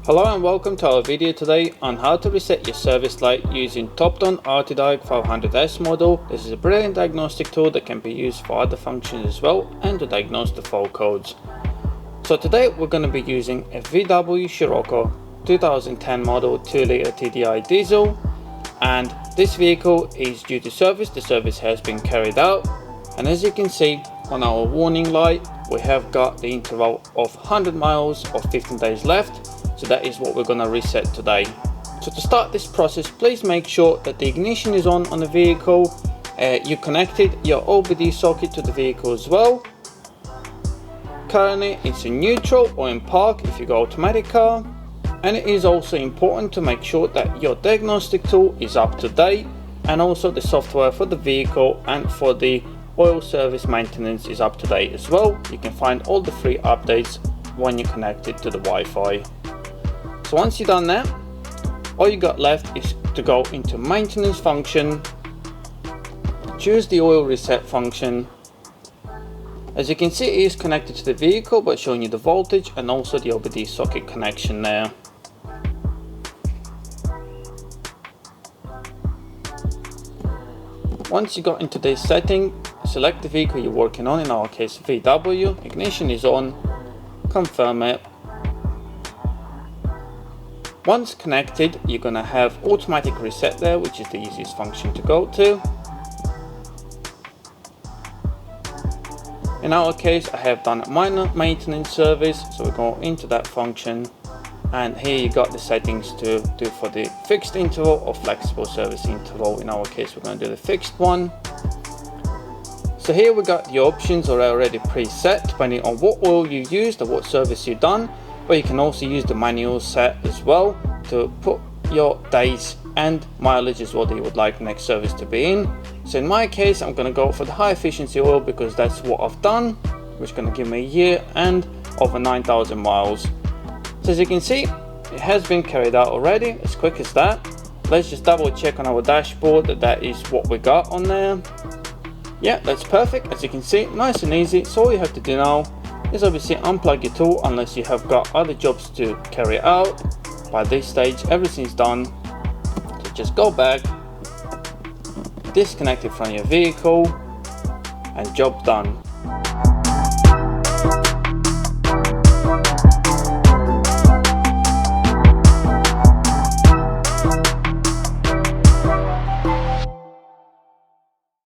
Hello and welcome to our video today on how to reset your service light using Topdon Artidiag 500S model. This is a brilliant diagnostic tool that can be used for other functions as well and to diagnose the fault codes. So today we're going to be using a VW Scirocco 2010 model 2-litre TDI diesel, and this vehicle is due to service. The service has been carried out, and as you can see on our warning light we have got the interval of 100 miles or 15 days left. So that is what we're going to reset today. So to start this process, please make sure that the ignition is on the vehicle. You connected your OBD socket to the vehicle as well. Currently it's in neutral or in park if you go automatic car. And it is also important to make sure that your diagnostic tool is up to date, and also the software for the vehicle and for the oil service maintenance is up to date as well. You can find all the free updates when you connect it to the Wi-Fi. So once you've done that, all you got left is to go into maintenance function, choose the oil reset function. As you can see, it is connected to the vehicle by showing you the voltage and also the OBD socket connection there. Once you got into this setting, select the vehicle you're working on, in our case VW, ignition is on, confirm it. Once connected, you're going to have automatic reset there, which is the easiest function to go to. In our case, I have done a minor maintenance service, so we go into that function, and here you got the settings to do for the fixed interval or flexible service interval. In our case, we're going to do the fixed one. So here we got the options are already preset depending on what oil you used or what service you've done. But you can also use the manual set as well to put your days and mileage as well that you would like the next service to be in. So in my case, I'm going to go for the high efficiency oil because that's what I've done, which is going to give me a year and over 9,000 miles. So as you can see, it has been carried out already, as quick as that. Let's just double check on our dashboard that that is what we got on there. Yeah, that's perfect. As you can see, nice and easy. So all you have to do now is obviously unplug your tool unless you have got other jobs to carry out. By this stage everything's done, so just go back, disconnect it from your vehicle, and job done.